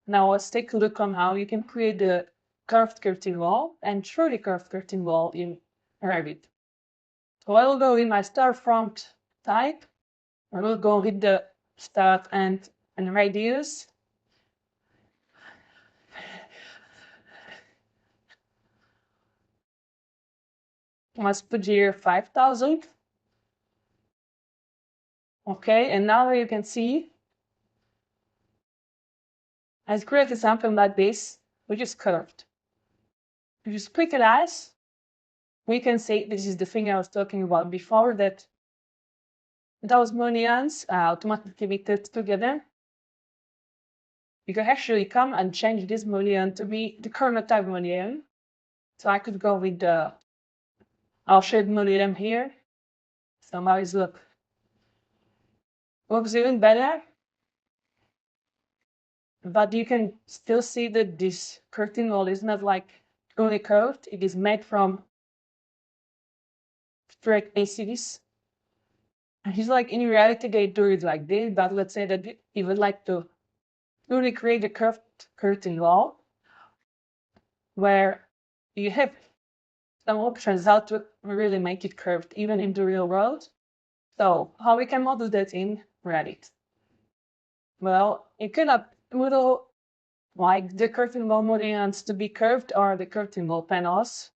Now let's take a look on how you can create the curved curtain wall and truly curved curtain wall in Revit. So I will go in my start front type. I will go with the start and radius. Let's put here 5,000. Okay, and now you can see I created something like this, which is curved. If you split it as, we can say this is the thing I was talking about before, that those mullions are automatically fitted together. You can actually come and change this mullion to be the corner type mullion. So I could go with the I'll shade mullion here. So now it's looks even better. But you can still see that this curtain wall is not like only curved. It is made from straight ACs. And he's like, in reality, they do it like this. But let's say that you would like to really create a curved curtain wall where you have some options how to really make it curved, even in the real world. So how we can model that in Revit? Well, you cannot model like the curtain wall mullions to be curved or the curtain wall panels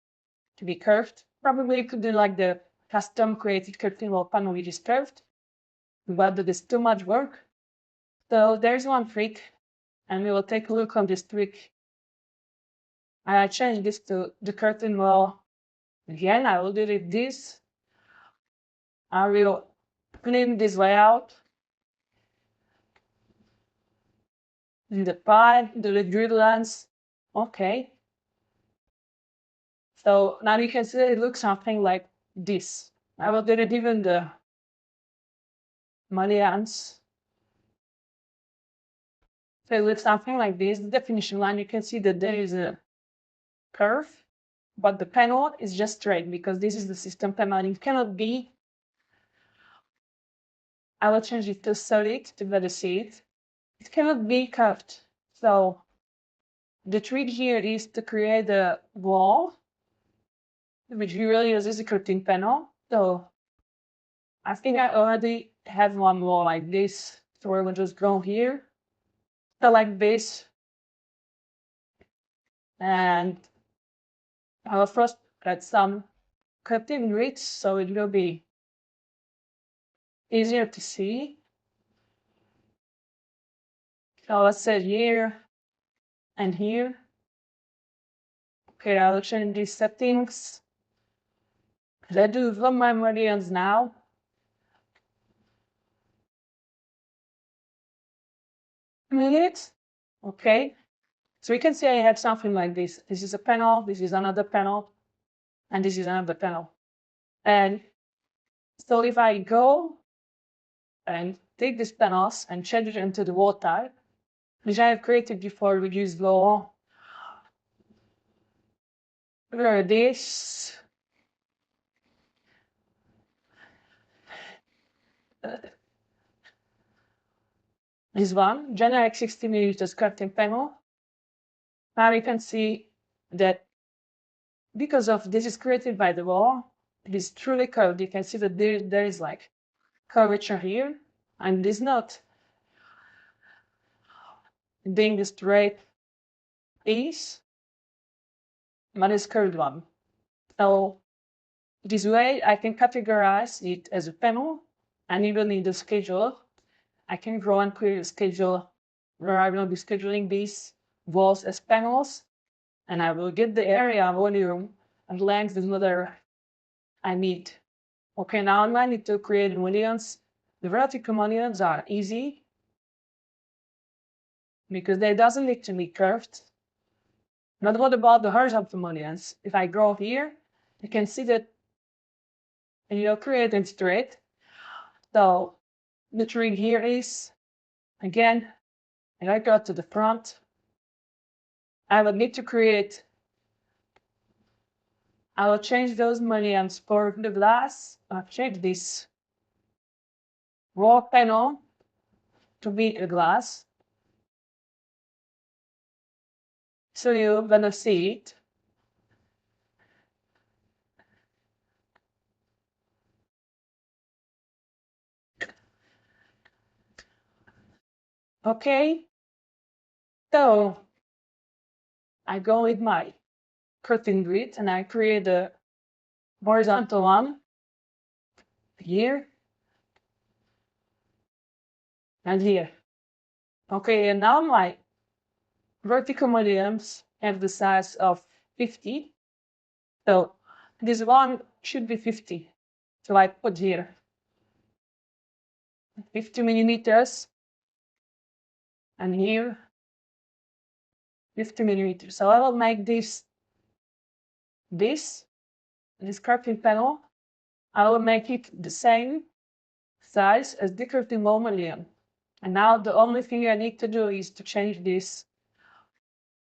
to be curved. Probably you could do like the custom created curtain wall panel which is curved, but that is too much work. So there's one trick, and we will take a look on this trick. I changed this to the curtain wall. Again, I will delete this. I will clean this layout. In the pie, delete grid lines. Okay. So now you can see it looks something like this. I will delete even the mullions. So it looks something like this. The definition line, you can see that there is a curve, but the panel is just straight because this is the system panel. It cannot be. I will change it to solid to better see it. It cannot be curved. So the trick here is to create a wall, which we really use as a curtain panel. So I think I already have one wall like this. So I will just go here, select this, and I will first add some curtain grids so it will be easier to see. So let's say here and here. Okay, I'll change these settings. Let's do some my meridians now. Minutes. Okay. So we can see I had something like this. This is a panel, this is another panel, and this is another panel. And so if I go and take these panels and change it into the wall type, which I have created before we use wall, where this is one generic 60 millimeters curtain panel. Now you can see that because of this is created by the wall, it is truly curved. You can see that there is like curvature here, and it is not being the straight piece, but it's curved one. So this way I can categorize it as a panel, and even in the schedule, I can draw and create a schedule where I will be scheduling these walls as panels, and I will get the area, volume, and length and whether I need. Okay, now I need to create mullions. The vertical mullions are easy because they doesn't need to be curved. But what about the horizontal mullions? If I go here, you can see that you're creating straight. So the trick here is, again, and I go to the front, I will need to create, I will change those mullions for the glass. I'll change this wall panel to be a glass. So you're gonna see it. Okay, so I go with my curtain grid and I create a horizontal one here and here. Okay, and now my vertical mediums have the size of 50. So this one should be 50. So I put here 50 millimeters and here 50 millimeters. So I will make this curving panel. I will make it the same size as the curving wall medium. And now the only thing I need to do is to change this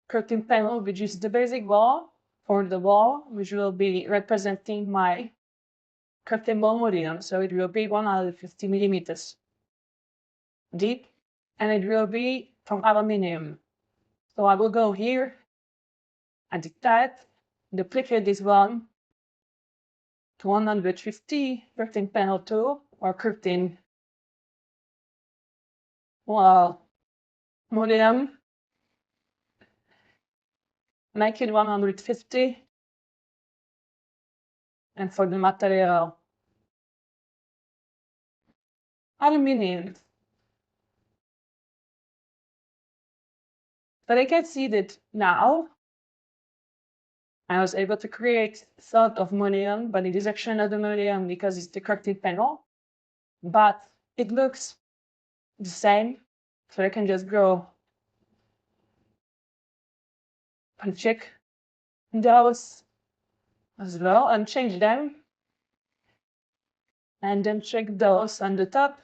curtain panel, which is the basic wall, for the wall, which will be representing my curtain wall medium. So it will be 150 millimeters deep, and it will be from aluminium. So I will go here and dictate, duplicate this one to 150 curtain panel 2 or curtain wall medium. Make it 150. And for the material, aluminium. But I can see that now I was able to create sort of aluminum, but it is actually not aluminum because it's the curtain panel. But it looks the same, so I can just go and check those as well and change them. And then check those on the top.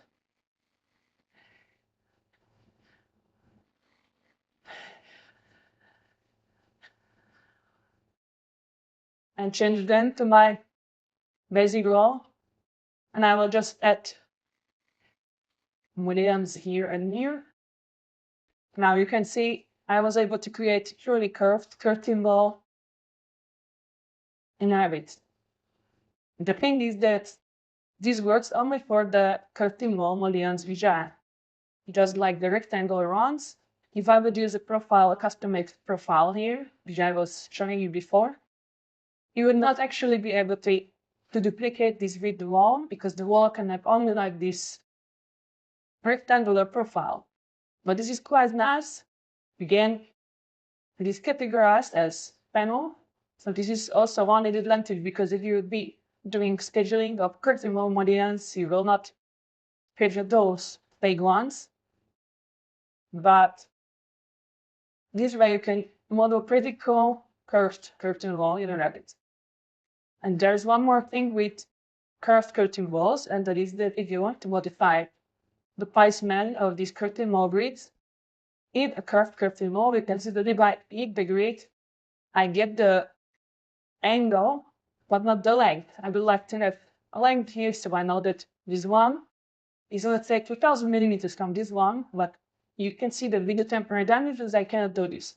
And change them to my basic row. And I will just add mediums here and here. Now you can see I was able to create truly curved curtain wall in Revit. The thing is that this works only for the curtain wall mediums which are just like the rectangle ones. If I would use a custom-made profile here, which I was showing you before, you would not actually be able to duplicate this with the wall, because the wall can have only like this rectangular profile. But this is quite nice. Again, it is categorized as panel. So this is also one advantage, because if you would be doing scheduling of curtain wall mediums, you will not schedule those big ones. But this way you can model pretty cool curved curtain wall in Revit. And there's one more thing with curved curtain walls, and that is that if you want to modify the placement of these curtain wall grids in a curved curtain wall, we can simply divide the grid. I get the angle, but not the length. I would like to have a length here, so I know that this one is, let's say, 2000 millimeters from this one, but you can see that with the temporary dimensions, I cannot do this.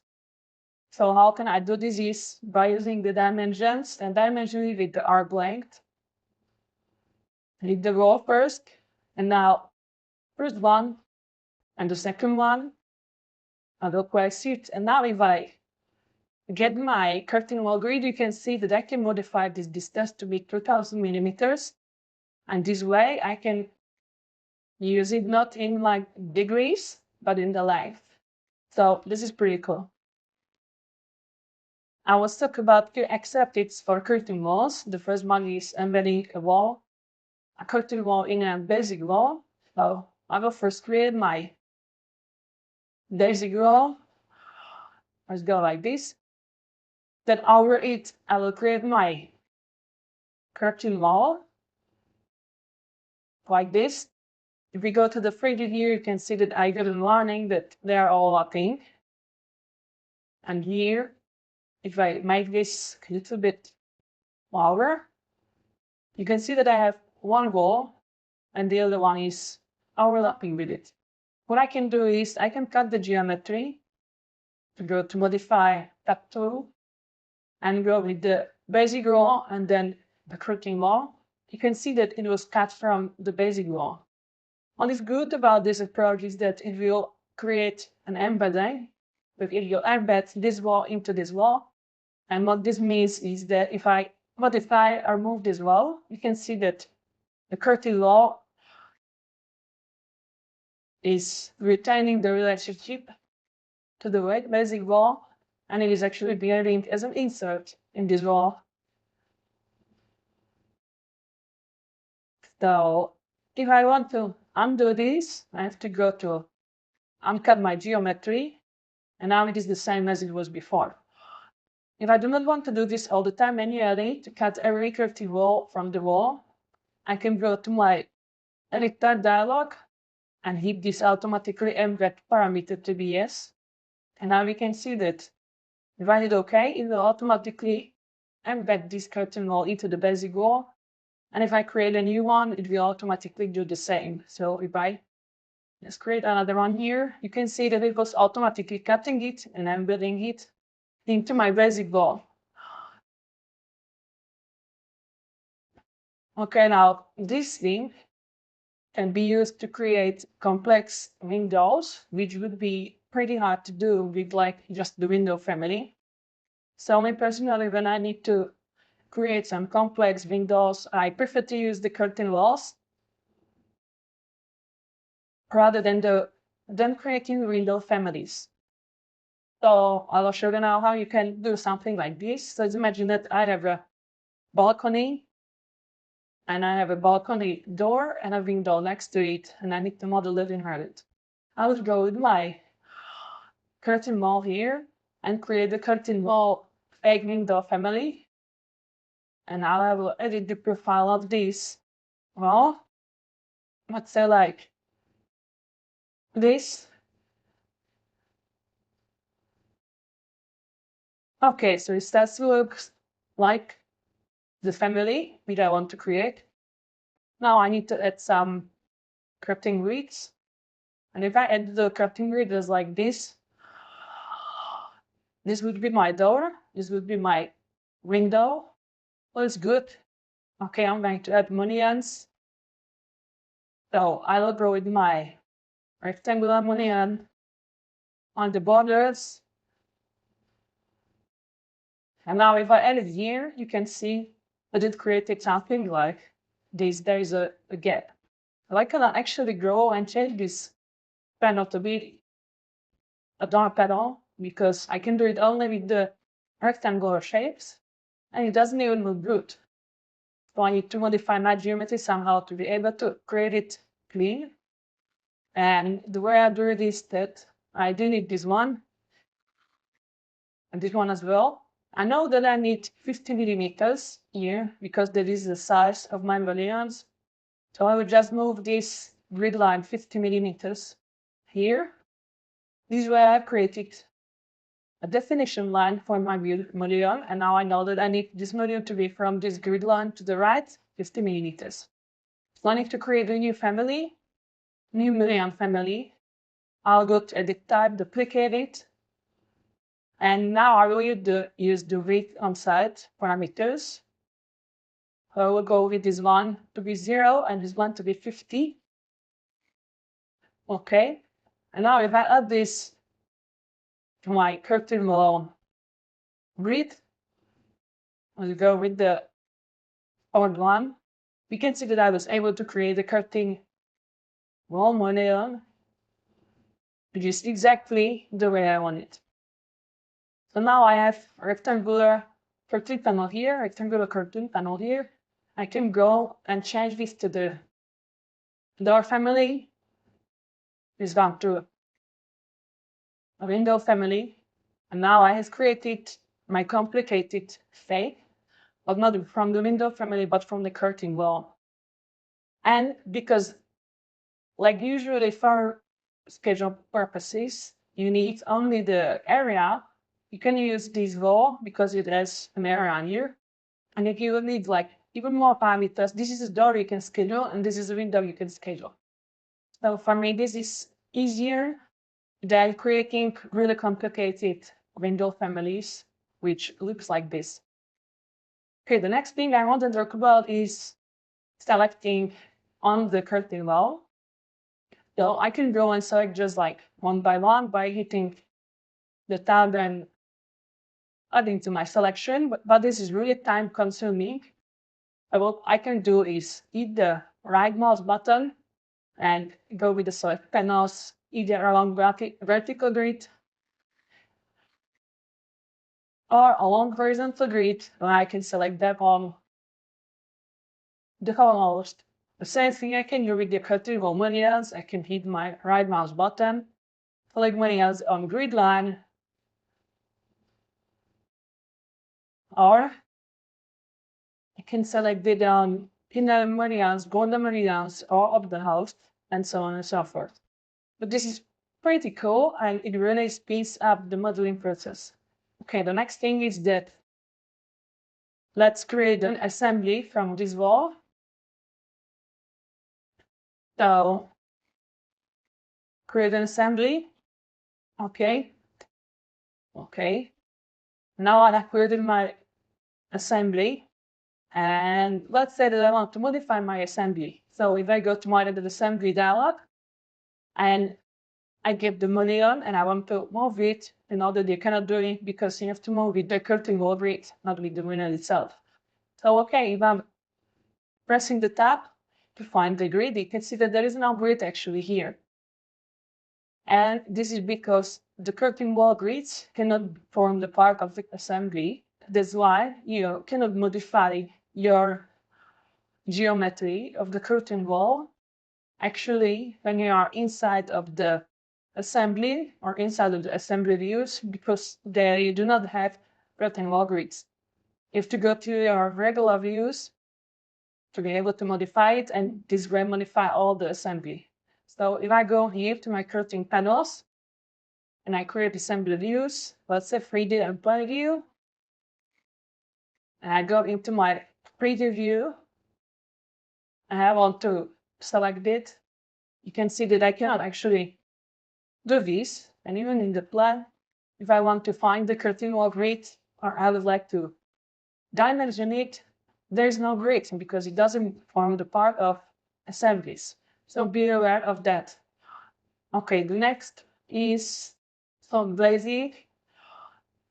So how can I do this is by using the dimensions and dimensioning with the arc length. Read the row first, and now first one and the second one, I will place it. And now if I get my curtain wall grid, you can see that I can modify this distance to be 2000 millimeters. And this way I can use it not in like degrees, but in the length. So this is pretty cool. I was talk about accepted for curtain walls. The first one is embedding a curtain wall in a basic wall. So I will first create my basic wall. Let's go like this. Then over it, I will create my curtain wall like this. If we go to the 3D view, you can see that I got a warning that they are all locking. And here, if I make this a little bit lower, you can see that I have one wall and the other one is overlapping with it. What I can do is I can cut the geometry to go to modify tab tool and go with the basic wall and then the curtain wall, you can see that it was cut from the basic wall. What is good about this approach is that it will create an embedding, but it will embed this wall into this wall. And what this means is that if I modify or move this wall, you can see that the curtain wall is retaining the relationship to the basic wall, and it is actually behaving as an insert in this wall. So if I want to undo this, I have to go to uncut my geometry, and now it is the same as it was before. If I do not want to do this all the time manually to cut every curtain wall from the wall, I can go to my edit type dialog and hit this automatically embed parameter to be yes. And now we can see that if I hit OK, it will automatically embed this curtain wall into the basic wall. And if I create a new one, it will automatically do the same. So if I just create another one here, you can see that it was automatically cutting it and embedding it into my basic wall. Okay, now this thing can be used to create complex windows, which would be pretty hard to do with like just the window family. So me personally, when I need to create some complex windows, I prefer to use the curtain walls rather than creating window families. So I'll show you now how you can do something like this. So imagine that I have a balcony and I have a balcony door and a window next to it, and I need to model it in Revit. I would go with my curtain wall here and create the curtain wall fake window family. And I will edit the profile of this wall. Let's say like this. Okay, so it starts to look like the family which I want to create. Now I need to add some crafting grids. And if I add the crafting grid as like this would be my door, this would be my window. Well, it's good. Okay, I'm going to add mullions. So I'll go with my rectangular mullion on the borders. And now if I add it here, you can see that it created something like this. There is a gap. I can actually grow and change this panel to be a dark panel because I can do it only with the rectangular shapes and it doesn't even look good. So I need to modify my geometry somehow to be able to create it clean. And the way I do it is that I delete this one and this one as well. I know that I need 50 millimeters here because that is the size of my mullions. So I will just move this grid line 50 millimeters here. This way I've created a definition line for my mullion, and now I know that I need this mullion to be from this grid line to the right 50 millimeters. So I need to create a new family, new mullion family. I'll go to edit type, duplicate it, and now I will use the width on site parameters. I will go with this one to be 0 and this one to be 50. Okay, and now if I add this to my curtain wall grid, I'll go with the old one. We can see that I was able to create a curtain wall mullion, which is exactly the way I want it. So now I have a rectangular curtain panel here, rectangular curtain panel here. I can go and change this to the door family. This down to a window family. And now I have created my complicated fake, but not from the window family, but from the curtain wall. And because, like usually for schedule purposes, you need only the area. You can use this wall because it has an area here. And if you need like even more parameters, this is a door you can schedule, and this is a window you can schedule. So for me, this is easier Then creating really complicated window families, which looks like this. Okay, the next thing I want to talk about is selecting on the curtain wall. So I can go and select just like one by one by hitting the tab and adding to my selection, but this is really time consuming. What I can do is hit the right mouse button and go with the select panels either along vertical grid or along horizontal grid, and I can select them on the almost the same thing I can do with the curtain wall materials. I can hit my right mouse button, select materials on grid line, or I can select it on inner materials, golden materials, or up the house, and so on and so forth. But this is pretty cool, and it really speeds up the modeling process. Okay, the next thing is that let's create an assembly from this wall. So create an assembly. Okay. Now I have created my assembly, and let's say that I want to modify my assembly. So if I go to my edit assembly dialog, and I give the money on, and I want to move it in order they cannot do it because you have to move with the curtain wall grid, not with the window itself. So okay, if I'm pressing the tab to find the grid, you can see that there is no grid actually here. And this is because the curtain wall grids cannot form the part of the assembly. That's why you cannot modify your geometry of the curtain wall. Actually, when you are inside of the assembly or inside of the assembly views, because there you do not have curtain wall grids. You have to go to your regular views to be able to modify it, and this will modify all the assembly. So if I go here to my curtain panels and I create assembly views, let's say 3D and point view, and I go into my 3D view and I want to select it, you can see that I cannot actually do this. And even in the plan, if I want to find the curtain wall grid, or I would like to dimension it, there's no grid because it doesn't form the part of assemblies. So be aware of that. Okay, the next is some glazing,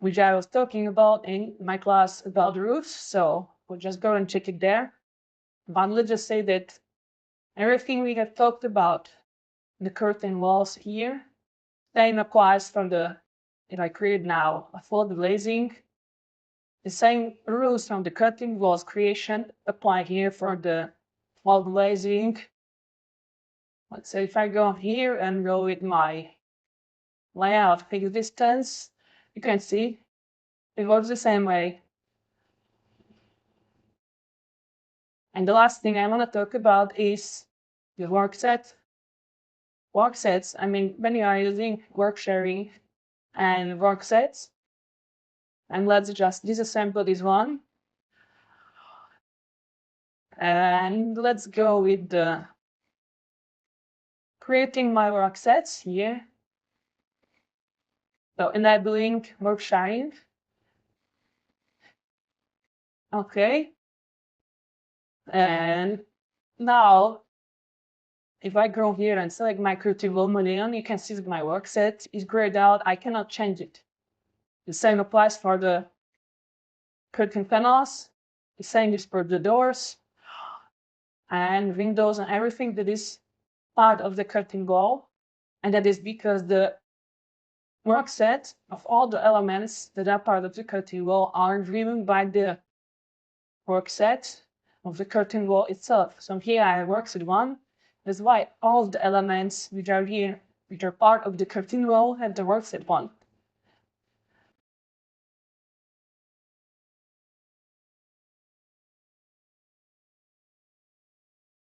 which I was talking about in my class about roofs. So we'll just go and check it there. But let's just say that everything we have talked about, the curtain walls here, same applies for the, if I create now a full glazing, the same rules from the curtain walls creation apply here for the wall glazing. Let's say if I go here and go with my layout fixed distance, you can see it works the same way. And the last thing I want to talk about is the work set. Work sets, I mean, when you are using work sharing and work sets, and let's just disassemble this one. And let's go with the creating my work sets here. So enabling work sharing. Okay. And now, if I go here and select my curtain wall model, you can see that my work set is grayed out. I cannot change it. The same applies for the curtain panels. The same is for the doors and windows and everything that is part of the curtain wall. And that is because the work set of all the elements that are part of the curtain wall are driven by the work set of the curtain wall itself. So here I have work set 1. That's why all the elements which are here, which are part of the curtain wall, have the work set 1.